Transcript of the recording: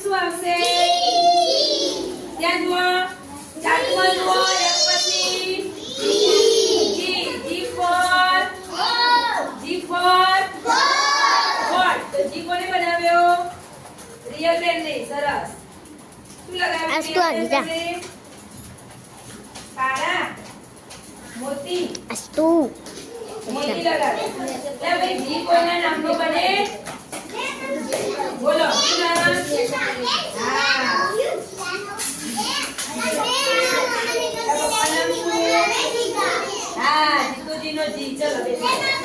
શું આવશે? ત્યાં જુઓ, ચાર્ટમાં જુઓ, એક પછી G for God. તો G કોને બનાવ્યો? રિયલ પેન નહીં. સરસ. શું લગાવ્યું? કાળા મોતી. મોતી લગાવ્યું. ભાઈ G કોના નામનો બને? બોલો શું નામ? હા જીતુજીનો જી. ચલો બેટા.